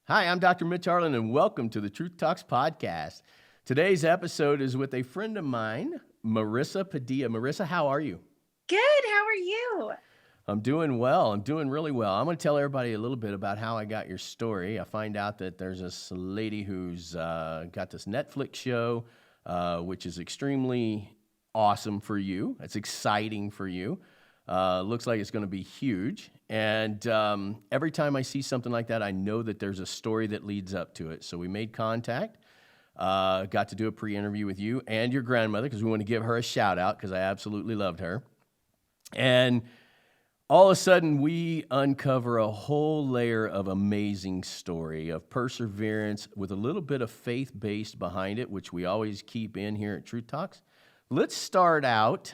Hi, I'm Dr. Mitch Harlan, and welcome to the Truth Talks podcast. Today's episode is with a friend of mine, Marisa Padilla. Marisa, how are you? Good. How are you? I'm doing well. I'm doing really well. I'm going to tell everybody a little bit about how I got your story. I find out that there's this lady who's got this Netflix show, which is extremely awesome for you. It's exciting for you. Looks like it's going to be huge. And every time I see something like that, I know that there's a story that leads up to it. So we made contact, got to do a pre-interview with you and your grandmother because we want to give her a shout out because I absolutely loved her. And all of a sudden, we uncover a whole layer of amazing story of perseverance with a little bit of faith-based behind it, which we always keep in here at Truth Talks. Let's start out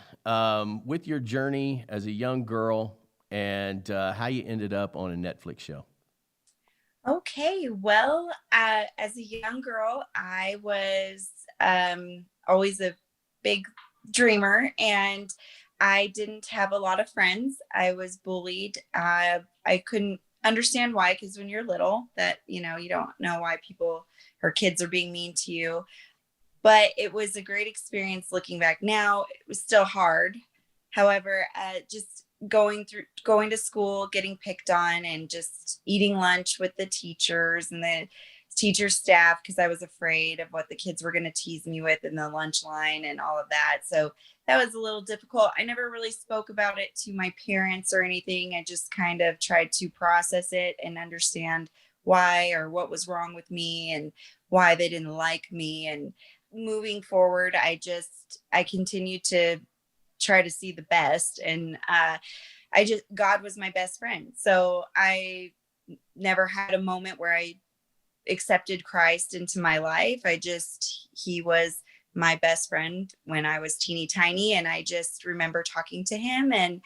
with your journey as a young girl and how you ended up on a Netflix show. Okay. Well, as a young girl, I was always a big dreamer, and I didn't have a lot of friends. I was bullied. I couldn't understand why, because when you're little, you don't know why people or kids are being mean to you. But it was a great experience looking back now. It was still hard. However, just going to school, getting picked on, and just eating lunch with the teachers and the teacher staff because I was afraid of what the kids were going to tease me with in the lunch line and all of that. So that was a little difficult. I never really spoke about it to my parents or anything. I just kind of tried to process it and understand why or what was wrong with me and why they didn't like me. And moving forward, I continued to try to see the best. And God was my best friend. So I never had a moment where I accepted Christ into my life. He was my best friend when I was teeny tiny. And I just remember talking to him and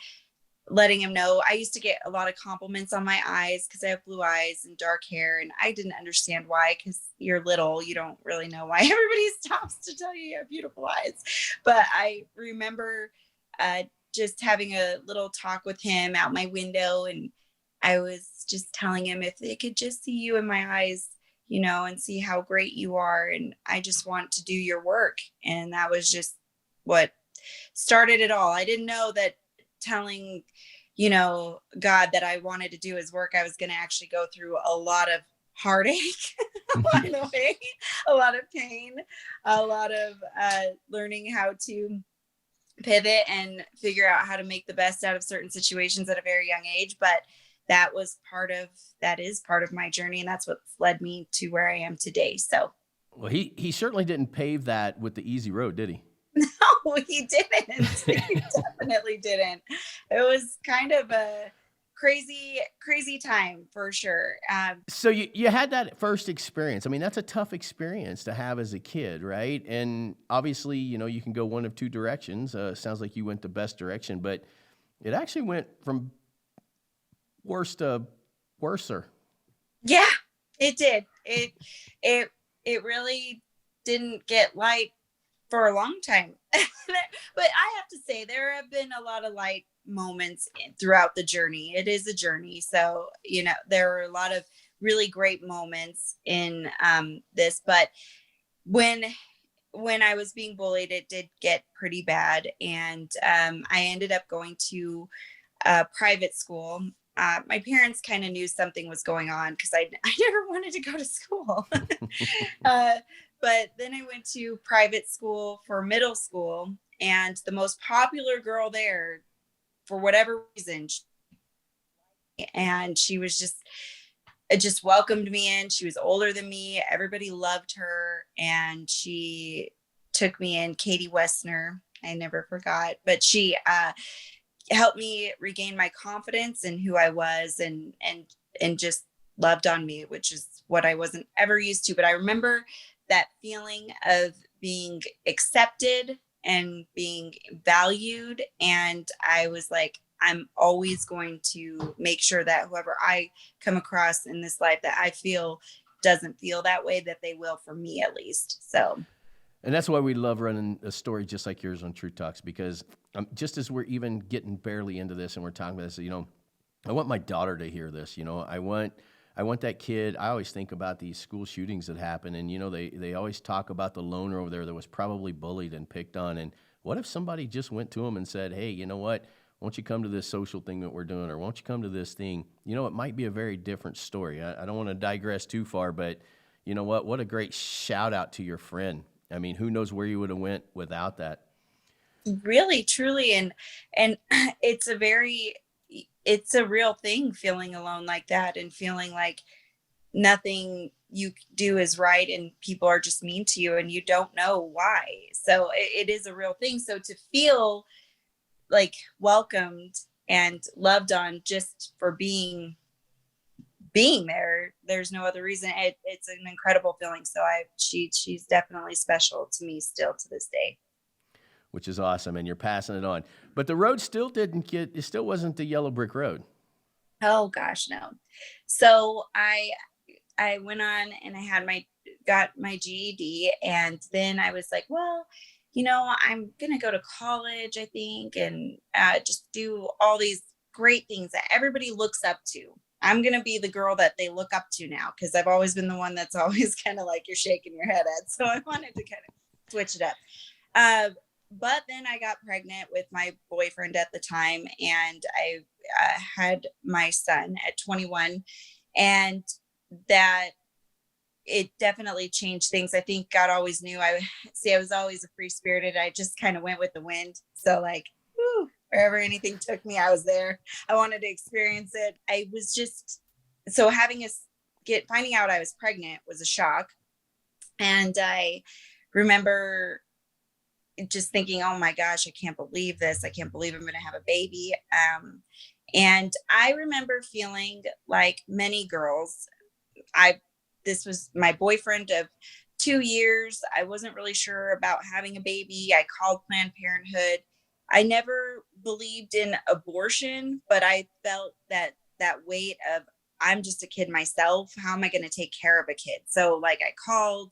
letting him know. I used to get a lot of compliments on my eyes because I have blue eyes and dark hair. And I didn't understand why, because you're little, you don't really know why everybody stops to tell you have beautiful eyes. But I remember just having a little talk with him out my window. And I was just telling him, if they could just see you in my eyes, and see how great you are. And I just want to do your work. And that was just what started it all. I didn't know that telling, God that I wanted to do his work, I was going to actually go through a lot of heartache along the way, a lot of pain, a lot of learning how to pivot and figure out how to make the best out of certain situations at a very young age. But that is part of my journey, and that's what's led me to where I am today. So, Well, he certainly didn't pave that with the easy road, did he? no, he didn't. He definitely didn't. It was kind of a crazy time for sure. So you had that first experience. I mean, that's a tough experience to have as a kid, right? And obviously, you can go one of two directions. Sounds like you went the best direction, but it actually went from worse to worser. Yeah, it did. It really didn't get light for a long time. But I have to say, there have been a lot of light moments throughout the journey. It is a journey. So, there are a lot of really great moments in this. But when I was being bullied, it did get pretty bad. And I ended up going to private school. My parents kind of knew something was going on because I never wanted to go to school. But then I went to private school for middle school, and the most popular girl there, for whatever reason, and she was just welcomed me in. She was older than me. Everybody loved her, and she took me in. Katie Westner, I never forgot, but she helped me regain my confidence in who I was, and just loved on me, which is what I wasn't ever used to. But I remember that feeling of being accepted and being valued. And I was like, I'm always going to make sure that whoever I come across in this life that I feel doesn't feel that way, that they will for me at least. So. And that's why we love running a story just like yours on Truth Talks, because just as we're even getting barely into this and we're talking about this, I want my daughter to hear this. I want I want that kid. I always think about these school shootings that happen, and they always talk about the loner over there that was probably bullied and picked on. And what if somebody just went to him and said, "Hey, you know what? Won't you come to this social thing that we're doing, or won't you come to this thing?" It might be a very different story. I don't want to digress too far, but you know what? What a great shout out to your friend. I mean, who knows where you would have went without that? Really, truly. And it's it's a real thing, feeling alone like that and feeling like nothing you do is right and people are just mean to you and you don't know why. So it is a real thing. So to feel like welcomed and loved on just for being there, there's no other reason. It's an incredible feeling. So she's definitely special to me still to this day. Which is awesome, and you're passing it on. But the road still it still wasn't the yellow brick road. Oh gosh, no. So I went on and got my GED, and then I was like, well, I'm gonna go to college, I think, and just do all these great things that everybody looks up to. I'm gonna be the girl that they look up to now, because I've always been the one that's always kind of like you're shaking your head at. So I wanted to kind of switch it up. But then I got pregnant with my boyfriend at the time, and I had my son at 21, and that it definitely changed things. I think God always knew. I was always a free spirited. I just kind of went with the wind. So like, wherever anything took me, I was there. I wanted to experience it. I was just, so finding out I was pregnant was a shock. And I remember just thinking, oh my gosh, I can't believe this. I can't believe I'm going to have a baby. And I remember feeling like many girls, this was my boyfriend of 2 years. I wasn't really sure about having a baby. I called Planned Parenthood. I never believed in abortion, but I felt that weight of, I'm just a kid myself. How am I going to take care of a kid? So like I called,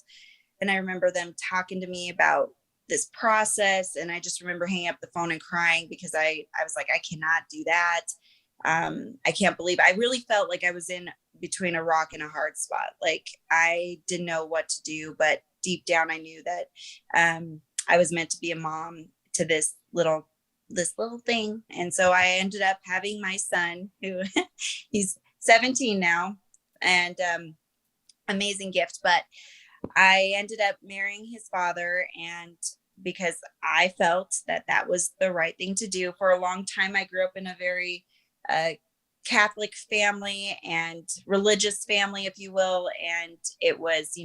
and I remember them talking to me about this process. And I just remember hanging up the phone and crying because I was like, I cannot do that. I can't believe I really felt like I was in between a rock and a hard spot. Like I didn't know what to do, but deep down I knew that I was meant to be a mom to this little thing. And so I ended up having my son, who he's 17 now, and amazing gift. But I ended up marrying his father, and because I felt that was the right thing to do. For a long time, I grew up in a very Catholic family and religious family, if you will. And it was,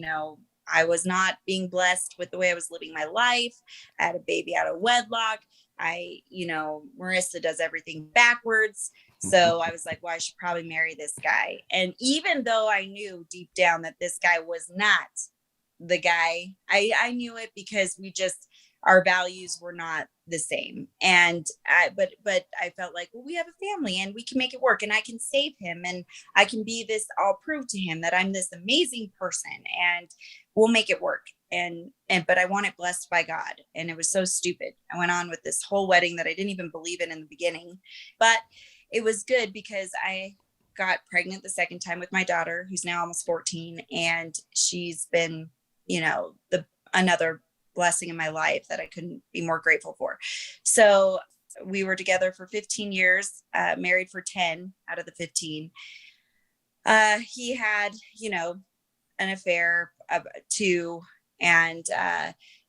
I was not being blessed with the way I was living my life. I had a baby out of wedlock. Marisa does everything backwards. So I was like, well, I should probably marry this guy. And even though I knew deep down that this guy was not the guy, I knew it because our values were not the same. And but I felt like, well, we have a family and we can make it work, and I can save him, and I can be this, I'll prove to him that I'm this amazing person, and we'll make it work. But I want it blessed by God. And it was so stupid. I went on with this whole wedding that I didn't even believe in the beginning, but it was good because I got pregnant the second time with my daughter, who's now almost 14. And she's been, another blessing in my life that I couldn't be more grateful for. So we were together for 15 years, married for 10 out of the 15. He had, an affair of 2, and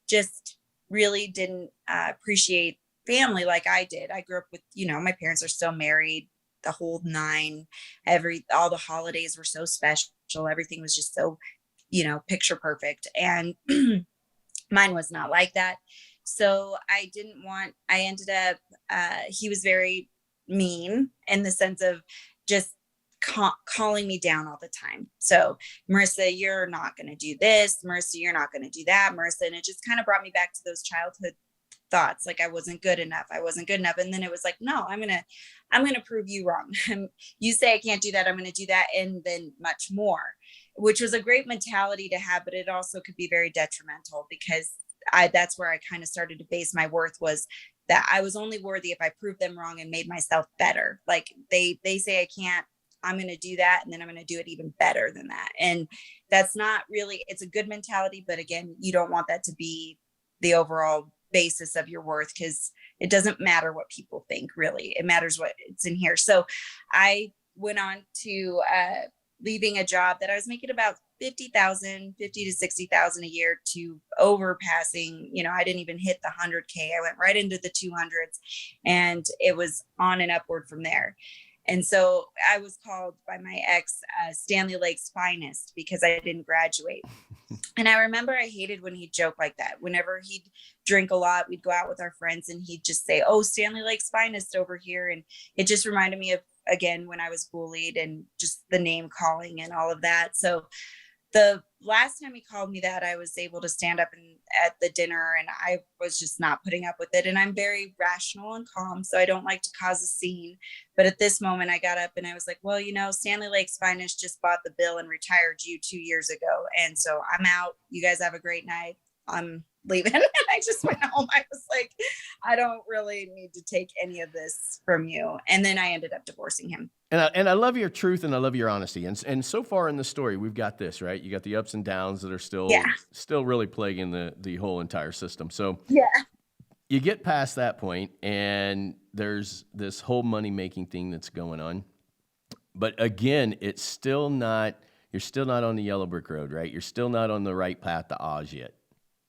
just really didn't appreciate family like I did. I grew up with, my parents are still married, the whole 9. All the holidays were so special. Everything was just so, picture perfect. And mine was not like that. So I ended up, he was very mean in the sense of just calling me down all the time. So, Marisa, you're not going to do this. Marisa, you're not going to do that. Marisa. And it just kind of brought me back to those childhood thoughts. Like I wasn't good enough. And then it was like, no, I'm going to prove you wrong. You say I can't do that. I'm going to do that. And then much more, which was a great mentality to have, but it also could be very detrimental because that's where I kind of started to base my worth, was that I was only worthy if I proved them wrong and made myself better. Like they say I can't I'm going to do that. And then I'm going to do it even better than that. And that's not really, it's a good mentality, but again, you don't want that to be the overall basis of your worth, because it doesn't matter what people think, really. It matters what it's in here. So I went on to leaving a job that I was making about 50,000 to 60,000 a year, to overpassing, I didn't even hit the 100K. I went right into the 200s, and it was on and upward from there. And so I was called by my ex Stanley Lake's finest, because I didn't graduate. And I remember I hated when he'd joke like that. Whenever he'd drink a lot, we'd go out with our friends and he'd just say, "Oh, Stanley Lake's finest over here." And it just reminded me of, again, when I was bullied and just the name calling and all of that. So the last time he called me that, I was able to stand up at the dinner, and I was just not putting up with it. And I'm very rational and calm, so I don't like to cause a scene. But at this moment, I got up and I was like, well, Stanley Lake's finest just bought the bill and retired you 2 years ago. And so I'm out. You guys have a great night. I'm leaving. And I just went home. I was like, I don't really need to take any of this from you. And then I ended up divorcing him. And I love your truth, and I love your honesty. And so far in the story, we've got this, right? You got the ups and downs that are still really plaguing the whole entire system. So you get past that point, and there's this whole money-making thing that's going on. But again, it's still not, you're still not on the yellow brick road, right? You're still not on the right path to Oz yet.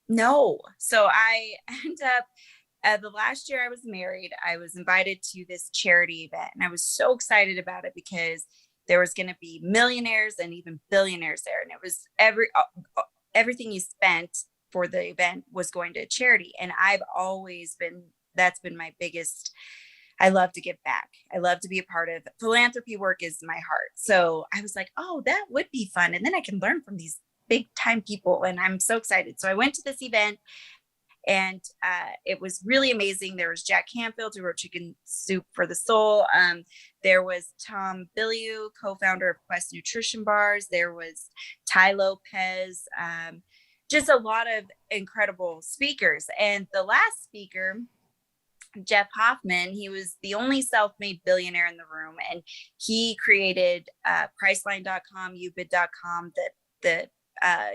No. So I end up, the last year I was married, I was invited to this charity event, and I was so excited about it because there was going to be millionaires and even billionaires there. And it was everything you spent for the event was going to charity. And I've always been, that's been my biggest, I love to give back. I love to be a part of philanthropy work, is my heart. So I was like, oh, that would be fun. And then I can learn from these big time people. And I'm so excited. So I went to this event, and it was really amazing. There was Jack Canfield, who wrote Chicken Soup for the Soul. There was Tom Bilyeu, co-founder of Quest Nutrition Bars. There was Ty Lopez, just a lot of incredible speakers. And the last speaker, Jeff Hoffman, he was the only self-made billionaire in the room. And he created Priceline.com, Ubid.com, the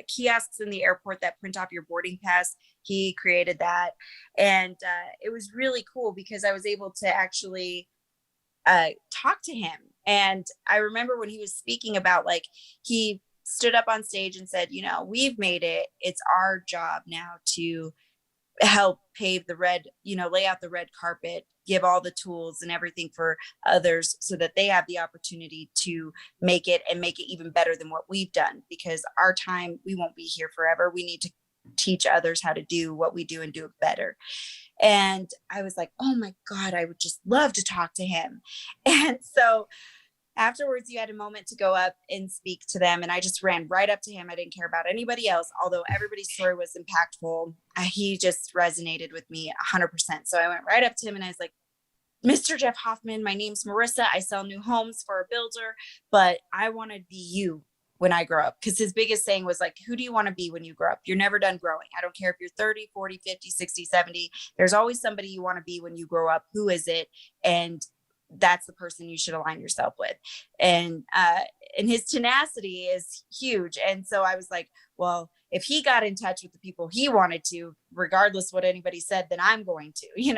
kiosks in the airport that print off your boarding pass. He created that. And it was really cool because I was able to actually talk to him. And I remember when he was speaking about, like, he stood up on stage and said, we've made it. It's our job now to help pave the red, lay out the red carpet, give all the tools and everything for others so that they have the opportunity to make it and make it even better than what we've done. Because our time, we won't be here forever. We need to teach others how to do what we do and do it better. And I was like, oh my God, I would just love to talk to him. And so afterwards, you had a moment to go up and speak to them. And I just ran right up to him. I didn't care about anybody else, although everybody's story was impactful. He just resonated with me 100%. So I went right up to him and I was like, Mr. Jeff Hoffman, my name's Marissa. I sell new homes for a builder, but I want to be you when I grow up. Because his biggest saying was like, who do you want to be when you grow up? You're never done growing. I don't care if you're 30, 40, 50, 60, 70. There's always somebody you want to be when you grow up. Who is it? And that's the person you should align yourself with. And his tenacity is huge. And so I was like, well, if he got in touch with the people he wanted to, regardless what anybody said, then I'm going to, he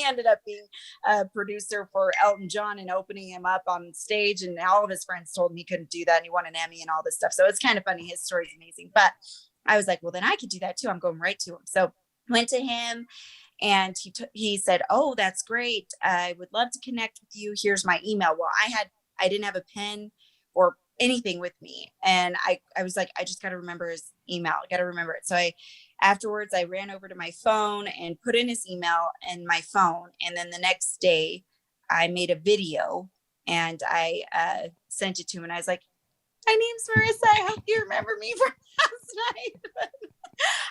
ended up being a producer for Elton John and opening him up on stage. And all of his friends told him he couldn't do that. And he won an Emmy and all this stuff. So it's kind of funny. His story is amazing. But I was like, well, then I could do that too. I'm going right to him. So went to him. And he said, oh, that's great. I would love to connect with you. Here's my email. Well, I didn't have a pen or anything with me. And I was like, I just got to remember his email. I got to remember it. So afterwards I ran over to my phone and put in his email in my phone. And then the next day I made a video and I sent it to him. And I was like, my name's Marissa. I hope you remember me from last night.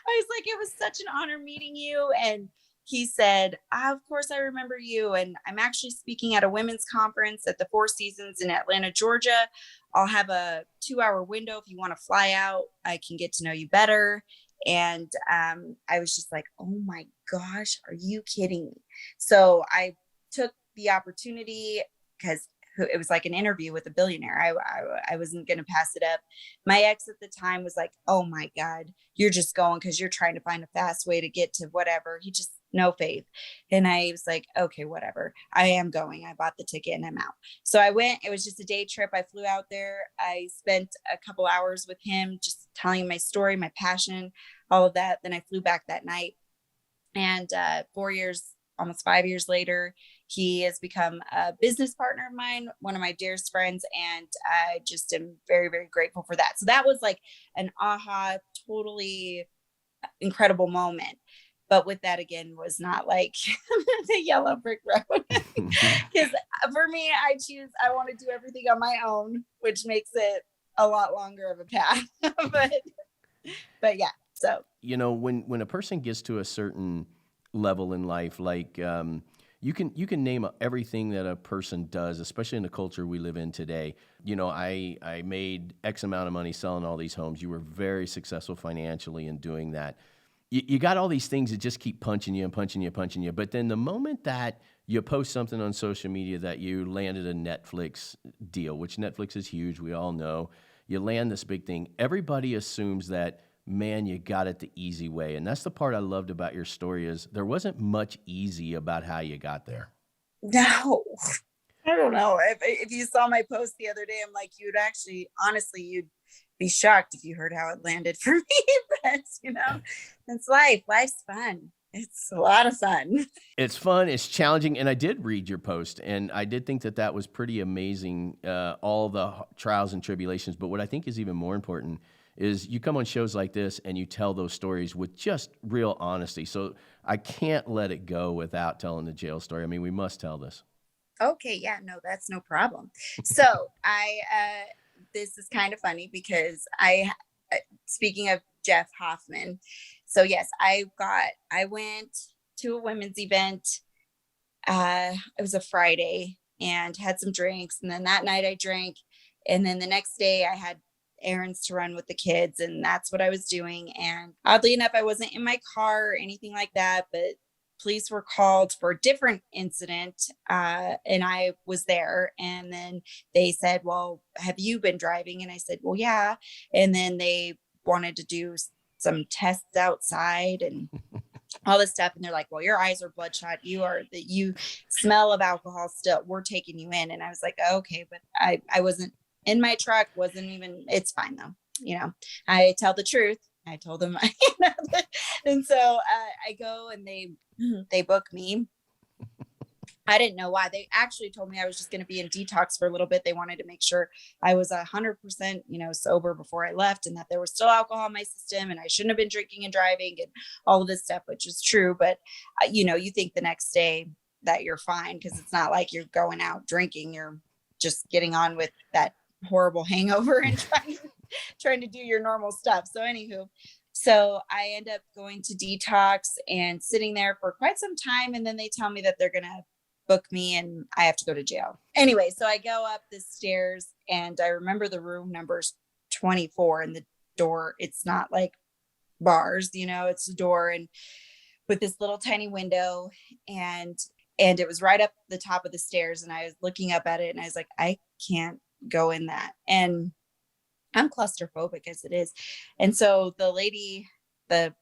I was like, it was such an honor meeting you. And he said, of course I remember you. And I'm actually speaking at a women's conference at the Four Seasons in Atlanta, Georgia. I'll have a 2-hour window. If you want to fly out, I can get to know you better. And I was just like, oh my gosh, are you kidding me? So I took the opportunity because who, it was like an interview with a billionaire. I wasn't going to pass it up. My ex at the time was like, oh my God, you're just going because you're trying to find a fast way to get to whatever. He just, no faith. And I was like, okay, whatever. I am going. I bought the ticket and I'm out. So I went. It was just a day trip. I flew out there. I spent a couple hours with him, just telling him my story, my passion, all of that. Then I flew back that night. And 4 years, almost 5 years later, he has become a business partner of mine, one of my dearest friends. And I just am very, very grateful for that. So that was like an aha, totally incredible moment. But with that, again, was not like the yellow brick road. Because for me, I want to do everything on my own, which makes it a lot longer of a path. but yeah, so. When a person gets to a certain level in life, like you can name everything that a person does, especially in the culture we live in today. I made X amount of money selling all these homes. You were very successful financially in doing that. You got all these things that just keep punching you and punching you and punching you. But then the moment that you post something on social media that you landed a Netflix deal, which Netflix is huge, we all know, you land this big thing, everybody assumes that, man, you got it the easy way. And that's the part I loved about your story is there wasn't much easy about how you got there. No, I don't know. If you saw my post the other day, I'm like, honestly, you'd be shocked if you heard how it landed for me. But, it's life. Life's fun. It's a lot of fun. It's fun. It's challenging. And I did read your post, and I did think that was pretty amazing, all the trials and tribulations. But what I think is even more important is you come on shows like this and you tell those stories with just real honesty. So I can't let it go without telling the jail story. I mean, we must tell this. Okay. Yeah, no, that's no problem. So this is kind of funny because speaking of Jeff Hoffman. So yes, I went to a women's event. It was a Friday and had some drinks. And then that night I drank. And then the next day I had errands to run with the kids. And that's what I was doing. And oddly enough, I wasn't in my car or anything like that, but police were called for a different incident. And I was there. And then they said, well, have you been driving? And I said, well, yeah. And then they wanted to do some tests outside and all this stuff. And they're like, well, your eyes are bloodshot. You smell of alcohol still. We're taking you in. And I was like, okay, but I wasn't in my truck, it's fine though. I tell the truth. I told them, and so I go and they book me. I didn't know why. They actually told me I was just going to be in detox for a little bit. They wanted to make sure I was 100%, sober before I left, and that there was still alcohol in my system and I shouldn't have been drinking and driving and all of this stuff, which is true. But, you think the next day that you're fine because it's not like you're going out drinking. You're just getting on with that horrible hangover and trying to do your normal stuff. So anywho, so I end up going to detox and sitting there for quite some time. And then they tell me that they're going to book me and I have to go to jail. Anyway, so I go up the stairs and I remember the room number's 24 and the door, it's not like bars, it's a door and with this little tiny window and it was right up the top of the stairs. And I was looking up at it and I was like, I can't go in that. And I'm claustrophobic as it is. And so the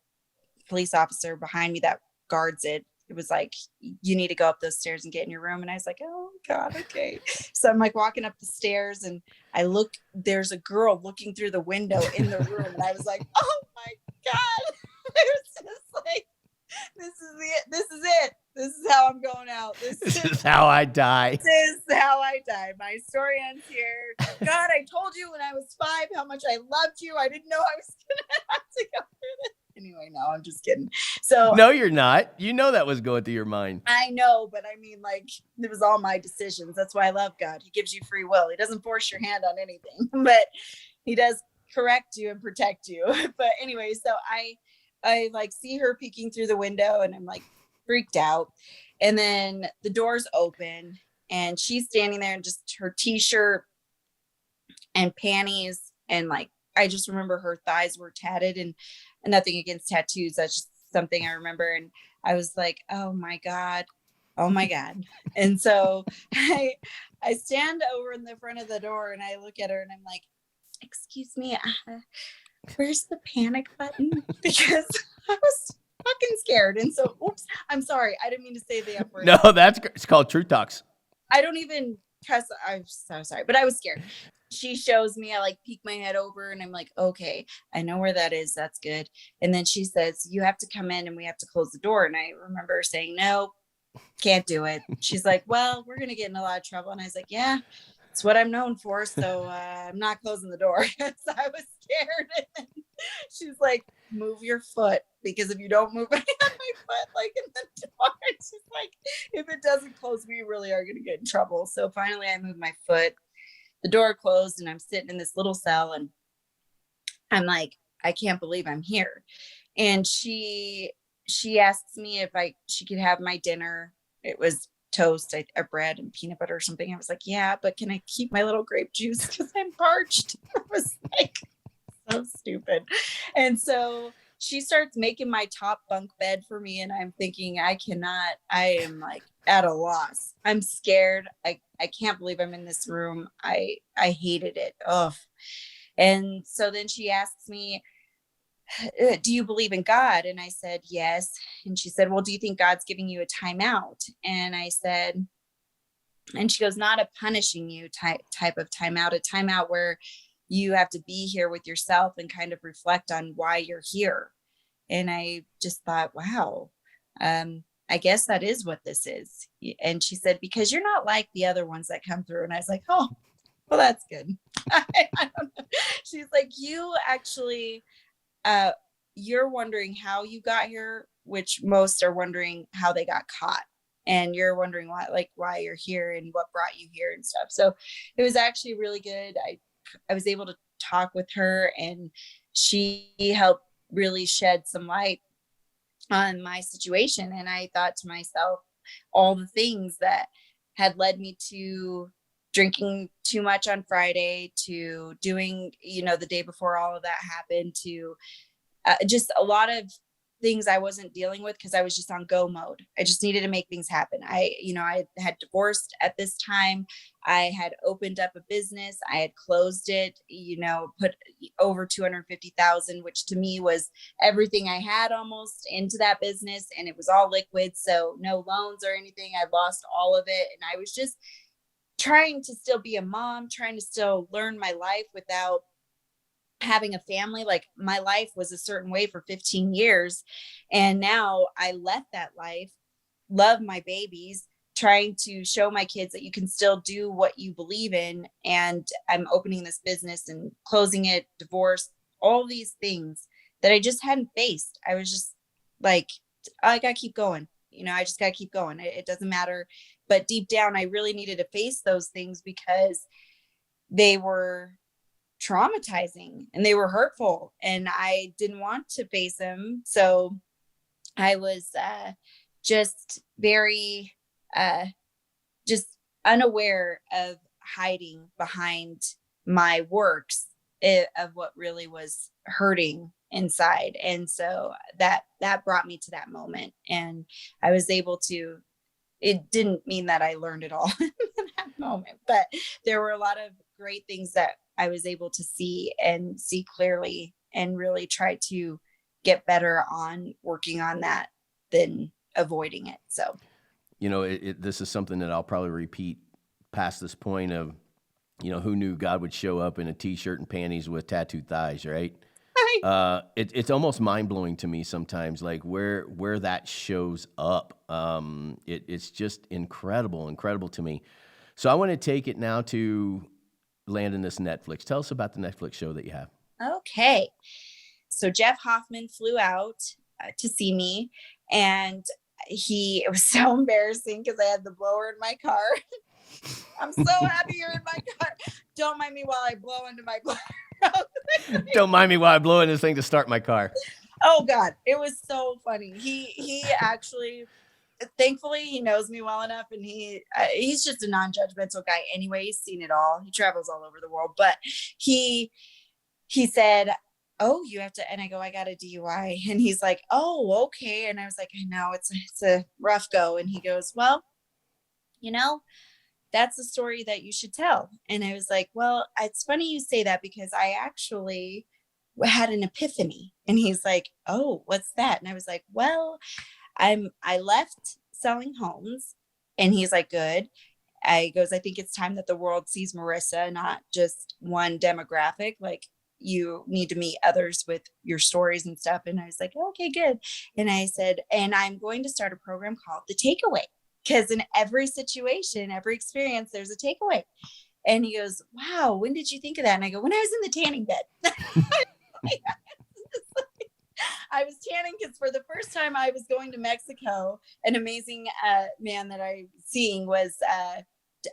police officer behind me that guards it was like, you need to go up those stairs and get in your room. And I was like, oh God, okay. So I'm like walking up the stairs and there's a girl looking through the window in the room. And I was like, oh my God. I was just like, this is it. This is how I'm going out. This is how I die. This is how I die. My story ends here. God, I told you when I was 5 how much I loved you. I didn't know I was going to have to go through this. Anyway, no, I'm just kidding. So no, you're not. That was going through your mind. I know, but I mean, like, it was all my decisions. That's why I love God. He gives you free will. He doesn't force your hand on anything, but he does correct you and protect you. But anyway, so I like see her peeking through the window and I'm like freaked out. And then the doors open and she's standing there in just her t-shirt and panties. And like, I just remember her thighs were tatted and nothing against tattoos. That's just something I remember. And I was like, oh my God, Oh my God. And so I stand over in the front of the door and I look at her and I'm like, excuse me, where's the panic button? Because I was fucking scared. And so, oops, I'm sorry. I didn't mean to say the F word. No, it's called Truth Talks. I don't even cuss. I'm so sorry, but I was scared. She shows me, I like peek my head over and I'm like, okay, I know where that is. That's good. And then she says, you have to come in and we have to close the door. And I remember saying, no, can't do it. She's like, well, we're going to get in a lot of trouble. And I was like, yeah, it's what I'm known for. So I'm not closing the door. So I was scared. And she's like, move your foot, because if you don't move my foot, like in the door, it's just like, if it doesn't close, we really are going to get in trouble. So finally I moved my foot, the door closed, and I'm sitting in this little cell and I'm like, I can't believe I'm here. And she asks me if she could have my dinner. It was toast, a bread and peanut butter or something. I was like, yeah, but can I keep my little grape juice because I'm parched? I was like, so stupid. And so she starts making my top bunk bed for me. And I'm thinking, I am like at a loss. I'm scared. I can't believe I'm in this room. I hated it. Ugh. And so then she asks me, do you believe in God? And I said, yes. And she said, well, do you think God's giving you a timeout? And I said, and she goes, not a punishing you type of timeout, a timeout where you have to be here with yourself and kind of reflect on why you're here. And I just thought, wow, I guess that is what this is. And she said, because you're not like the other ones that come through. And I was like, oh, well, that's good. I don't know. She's like, you actually, you're wondering how you got here, which most are wondering how they got caught. And you're wondering why you're here and what brought you here and stuff. So it was actually really good. I was able to talk with her, and she helped really shed some light on my situation. And I thought to myself, all the things that had led me to drinking too much on Friday, to doing, the day before all of that happened, to just a lot of things I wasn't dealing with because I was just on go mode. I just needed to make things happen. I had divorced at this time. I had opened up a business. I had closed it, put over 250,000, which to me was everything I had almost into that business. And it was all liquid. So no loans or anything. I lost all of it. And I was just trying to still be a mom, trying to still learn my life without having a family. Like, my life was a certain way for 15 years. And now I left that life, love my babies, trying to show my kids that you can still do what you believe in. And I'm opening this business and closing it, divorce, all these things that I just hadn't faced. I was just like, I got to keep going. I just got to keep going. It doesn't matter. But deep down, I really needed to face those things because they were traumatizing and they were hurtful, and I didn't want to face them. So I was just very just unaware of hiding behind my works of what really was hurting inside. And so that brought me to that moment, and I was able to, it didn't mean that I learned it all in that moment, but there were a lot of great things that I was able to see clearly, and really try to get better on working on that than avoiding it. So, this is something that I'll probably repeat past this point of, who knew God would show up in a t-shirt and panties with tattooed thighs, right? It's almost mind blowing to me sometimes, like where that shows up. It's just incredible to me. So I want to take it now to land in this Netflix. Tell us about the Netflix show that you have. Okay. So Jeff Hoffman flew out to see me, and it was so embarrassing because I had the blower in my car. I'm so happy you're in my car. Don't mind me while I blow into my blower. Don't mind me while I blow in this thing to start my car. Oh God, it was so funny. He actually, thankfully, he knows me well enough, and he's just a non-judgmental guy anyway. He's seen it all. He travels all over the world, but he said, oh, you have to, and I go, I got a DUI. And he's like, oh, okay. And I was like, I know it's a rough go. And he goes, well, you know, that's a story that you should tell. And I was like, well, it's funny you say that because I actually had an epiphany. And he's like, oh, what's that? And I was like, well, I left selling homes. And he's like, good. I goes, I think it's time that the world sees Marisa, not just one demographic. Like, you need to meet others with your stories and stuff. And I was like, okay, good. And I said, and I'm going to start a program called The Takeaway, because in every situation, every experience, there's a takeaway. And he goes, wow, when did you think of that? And I go, when I was in the tanning bed. I was tanning because for the first time I was going to Mexico, an amazing man that I'm seeing was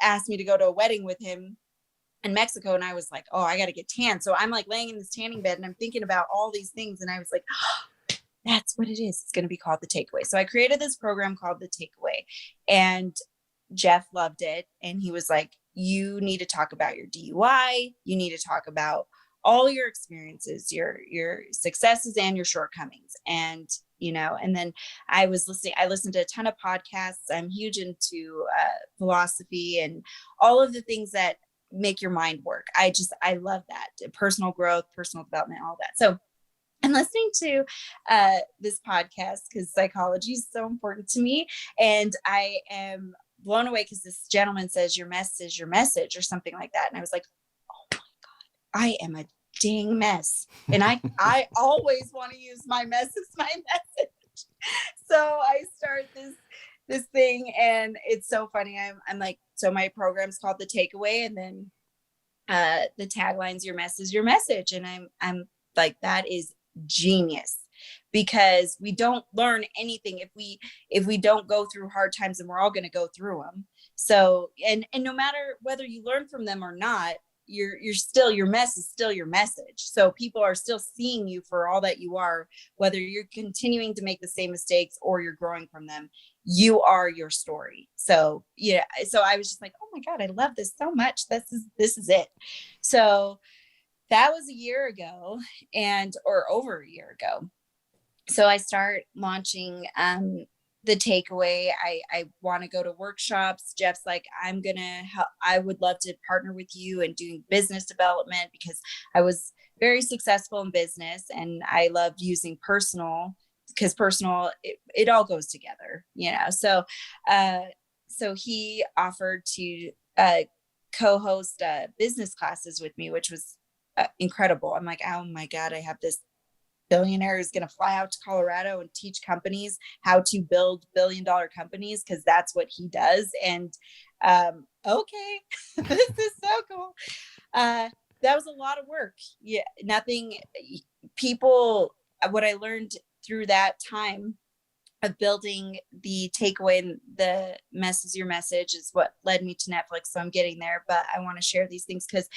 asked me to go to a wedding with him in Mexico. And I was like, oh, I got to get tan. So I'm like laying in this tanning bed and I'm thinking about all these things. And I was like, oh, that's what it is. It's going to be called The Takeaway. So I created this program called The Takeaway, and Jeff loved it. And he was like, you need to talk about your DUI. You need to talk about all your experiences, your successes and your shortcomings. And, you know, and then I listened to a ton of podcasts. I'm huge into philosophy and all of the things that make your mind work. I love that. Personal growth, personal development, all that. So I'm listening to this podcast because psychology is so important to me. And I am blown away because this gentleman says your mess is your message or something like that. And I was like, oh my God, I am a dang mess. And I always want to use my mess as my message. So I start this thing, and it's so funny. I'm like, so my program's called The Takeaway, and then the tagline's your mess is your message. And I'm like, that is genius, because we don't learn anything if we don't go through hard times, and we're all going to go through them. So, and no matter whether you learn from them or not, you're still, your mess is still your message. So people are still seeing you for all that you are, whether you're continuing to make the same mistakes or you're growing from them. You are your story. So yeah, so I was just like, oh my God, I love this so much. This is it. So that was a year ago, or over a year ago. So I start launching The Takeaway. I want to go to workshops. Jeff's like, I'm going to help. I would love to partner with you in doing business development, because I was very successful in business and I loved using personal, because personal, it all goes together, you know? So, so he offered to co-host business classes with me, which was incredible. I'm like, oh my God, I have this billionaire who's going to fly out to Colorado and teach companies how to build billion-dollar companies, because that's what he does. And okay, this is so cool. That was a lot of work. Yeah, what I learned through that time of building The Takeaway and the mess is your message is what led me to Netflix. So I'm getting there, but I want to share these things because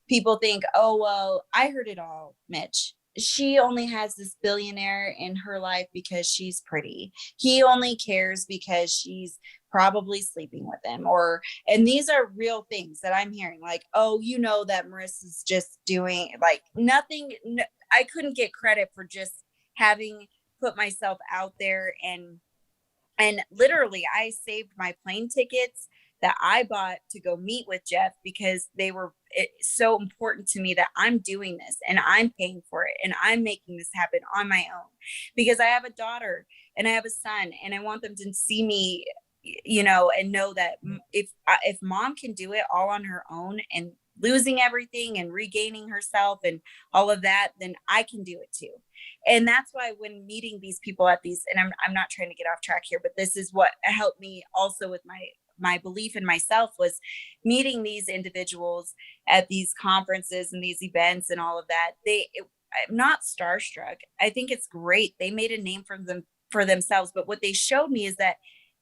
people think, oh, well, I heard it all, Mitch. She only has this billionaire in her life because she's pretty. He only cares because she's probably sleeping with him, and these are real things that I'm hearing, like, oh, you know, that Marissa's just doing like nothing. I couldn't get credit for just having put myself out there, and literally I saved my plane tickets that I bought to go meet with Jeff, because they were so important to me that I'm doing this and I'm paying for it and I'm making this happen on my own, because I have a daughter and I have a son, and I want them to see me, you know, and know that if mom can do it all on her own and losing everything and regaining herself and all of that, then I can do it too. And that's why when meeting these people at these, and I'm not trying to get off track here, but this is what helped me also with my belief in myself, was meeting these individuals at these conferences and these events and all of that. I'm not starstruck. I think it's great. They made a name for themselves, but what they showed me is that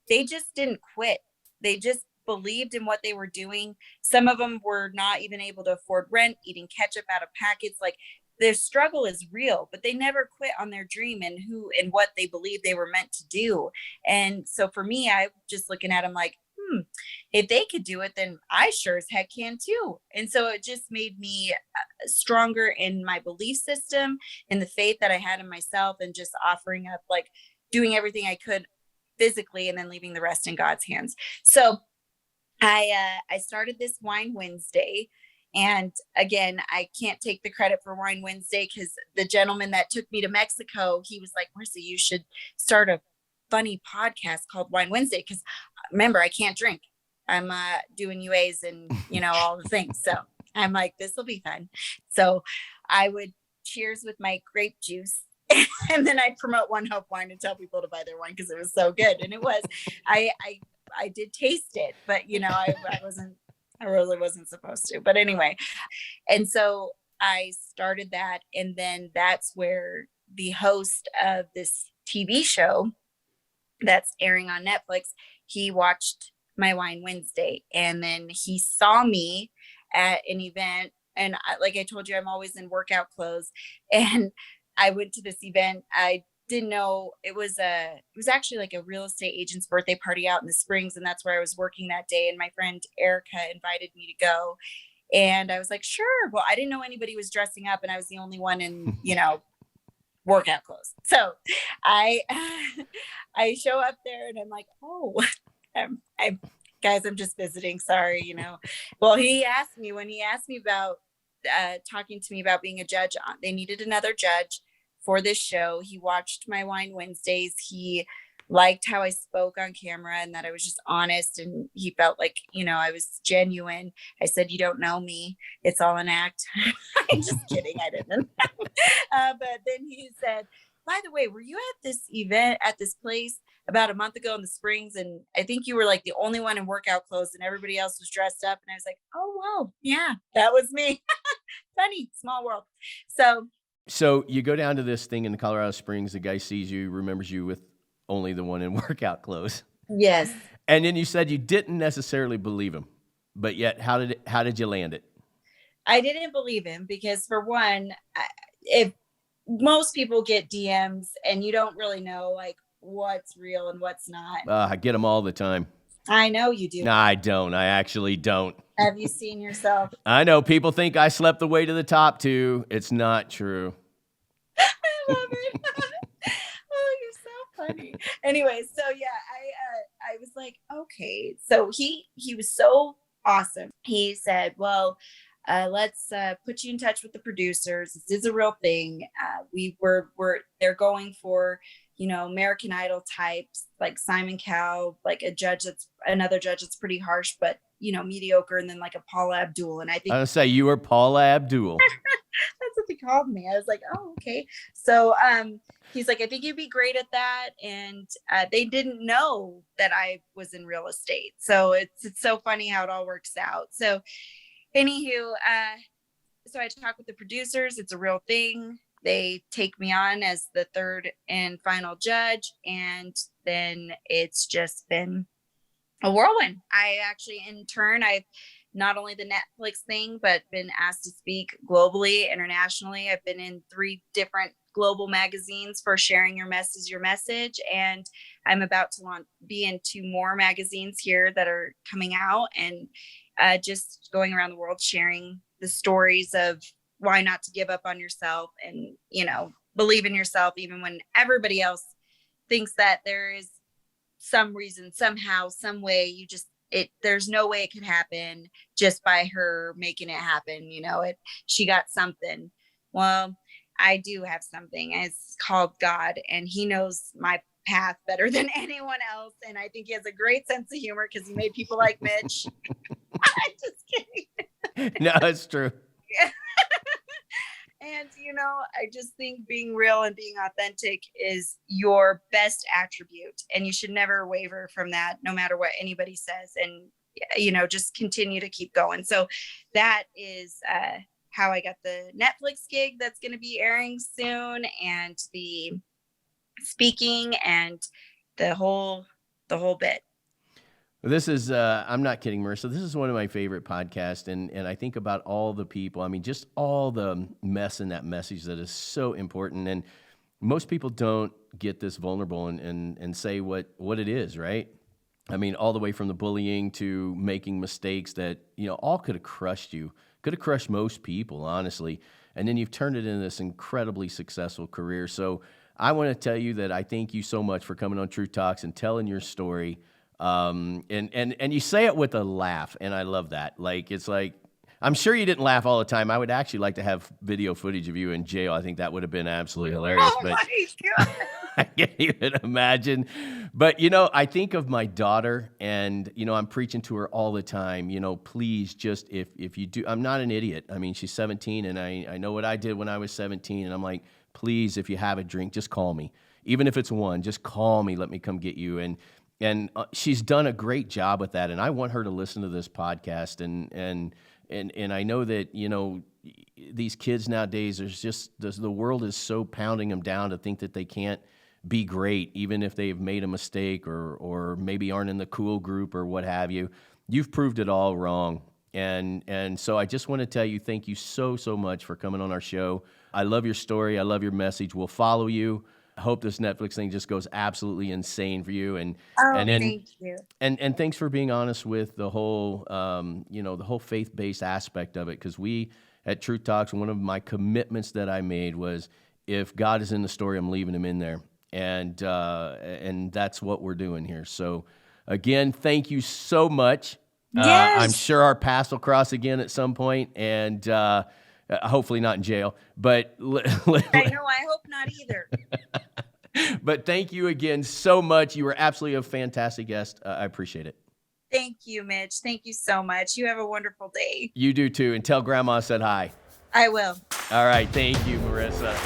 they just didn't quit. They just believed in what they were doing. Some of them were not even able to afford rent, eating ketchup out of packets. Like, their struggle is real, but they never quit on their dream and who and what they believe they were meant to do. And so for me, I'm just looking at them like, if they could do it, then I sure as heck can too. And so it just made me stronger in my belief system, in the faith that I had in myself, and just offering up, like doing everything I could physically and then leaving the rest in God's hands. So I started this Wine Wednesday. And again, I can't take the credit for Wine Wednesday, because the gentleman that took me to Mexico, he was like, Marissa, you should start a funny podcast called Wine Wednesday. Because remember, I can't drink. I'm doing UAs and, all the things. So I'm like, this will be fun. So I would cheers with my grape juice. And then I'd promote One Hope Wine and tell people to buy their wine because it was so good. And it was, I did taste it, but I really wasn't supposed to. But anyway, and so I started that. And then that's where the host of this TV show that's airing on Netflix, he watched my Wine Wednesday. And then he saw me at an event. And like I told you, I'm always in workout clothes. And I went to this event. I didn't know it was actually like a real estate agent's birthday party out in the Springs. And that's where I was working that day. And my friend Erica invited me to go. And I was like, sure. Well, I didn't know anybody was dressing up, and I was the only one in, workout clothes. So I show up there and I'm like, oh, guys, I'm just visiting. Sorry, Well, when he asked me about talking to me about being a judge, they needed another judge for this show. He watched my Wine Wednesdays. He liked how I spoke on camera and that I was just honest, and he felt like, I was genuine. I said, you don't know me. It's all an act. I'm just kidding. I didn't. But then he said, by the way, were you at this event at this place about a month ago in the Springs? And I think you were like the only one in workout clothes and everybody else was dressed up. And I was like, oh, wow. Yeah, that was me. Funny, small world. So you go down to this thing in Colorado Springs. The guy sees you, remembers you with only the one in workout clothes. Yes. And then you said you didn't necessarily believe him, but yet how did you land it? I didn't believe him because, for one, if most people get DMs and you don't really know like what's real and what's not. I get them all the time. I know you do. No, I don't. I actually don't. Have you seen yourself? I know people think I slept the way to the top too. It's not true. I love it. Oh, you're so funny. Anyway, so yeah, I was like, okay. So he was so awesome. He said, well, let's put you in touch with the producers. This is a real thing. They're going for, American Idol types like Simon Cowell, like another judge that's pretty harsh, but mediocre, and then like a Paula Abdul. And I think I'll say you were Paula Abdul. That's what they called me. I was like, oh, okay. So he's like, I think you'd be great at that. And they didn't know that I was in real estate. So it's so funny how it all works out. So anywho, so I talk with the producers. It's a real thing. They take me on as the third and final judge. And then it's just been a whirlwind. I actually, in turn, I've not only the Netflix thing, but been asked to speak globally, internationally. I've been in 3 different global magazines for Sharing Your Mess is Your Message. And I'm about to be in 2 more magazines here that are coming out, and just going around the world sharing the stories of why not to give up on yourself and, believe in yourself, even when everybody else thinks that there is some reason, somehow, some way, there's no way it could happen just by her making it happen. She got something. Well, I do have something. It's called God, and he knows my path better than anyone else. And I think he has a great sense of humor because he made people like Mitch. I'm just kidding. No, it's true. And, I just think being real and being authentic is your best attribute, and you should never waver from that, no matter what anybody says. And, just continue to keep going. So that is how I got the Netflix gig that's going to be airing soon, and the speaking and the whole bit. This is, I'm not kidding, Marissa. This is one of my favorite podcasts. And I think about all the people, just all the mess in that message that is so important. And most people don't get this vulnerable and say what it is, right? I mean, all the way from the bullying to making mistakes that, all could have crushed you, could have crushed most people, honestly. And then you've turned it into this incredibly successful career. So I want to tell you that I thank you so much for coming on Truth Talks and telling your story. And you say it with a laugh, and I love that. Like, it's like, I'm sure you didn't laugh all the time. I would actually like to have video footage of you in jail. I think that would have been absolutely hilarious. Oh But my God. I can't even imagine. But, I think of my daughter, and, I'm preaching to her all the time, please just, if you do, I'm not an idiot. I mean, she's 17, and I know what I did when I was 17, and I'm like, please, if you have a drink, just call me. Even if it's one, just call me. Let me come get you. And she's done a great job with that. And I want her to listen to this podcast. And I know that, these kids nowadays, the world is so pounding them down to think that they can't be great, even if they've made a mistake or maybe aren't in the cool group or what have you. You've proved it all wrong. And so I just want to tell you, thank you so, so much for coming on our show. I love your story. I love your message. We'll follow you. I hope this Netflix thing just goes absolutely insane for you. And then, Thank you. and thanks for being honest with the whole, the whole faith-based aspect of it. Because we at Truth Talks, one of my commitments that I made was, if God is in the story, I'm leaving him in there. And that's what we're doing here. So again, thank you so much. Yes. I'm sure our paths will cross again at some point, and hopefully not in jail. But I know. I hope not either. But thank you again so much. You were absolutely a fantastic guest. I appreciate it. Thank you, Mitch. Thank you so much. You have a wonderful day. You do too. And tell Grandma I said hi. I will. All right. Thank you, Marisa.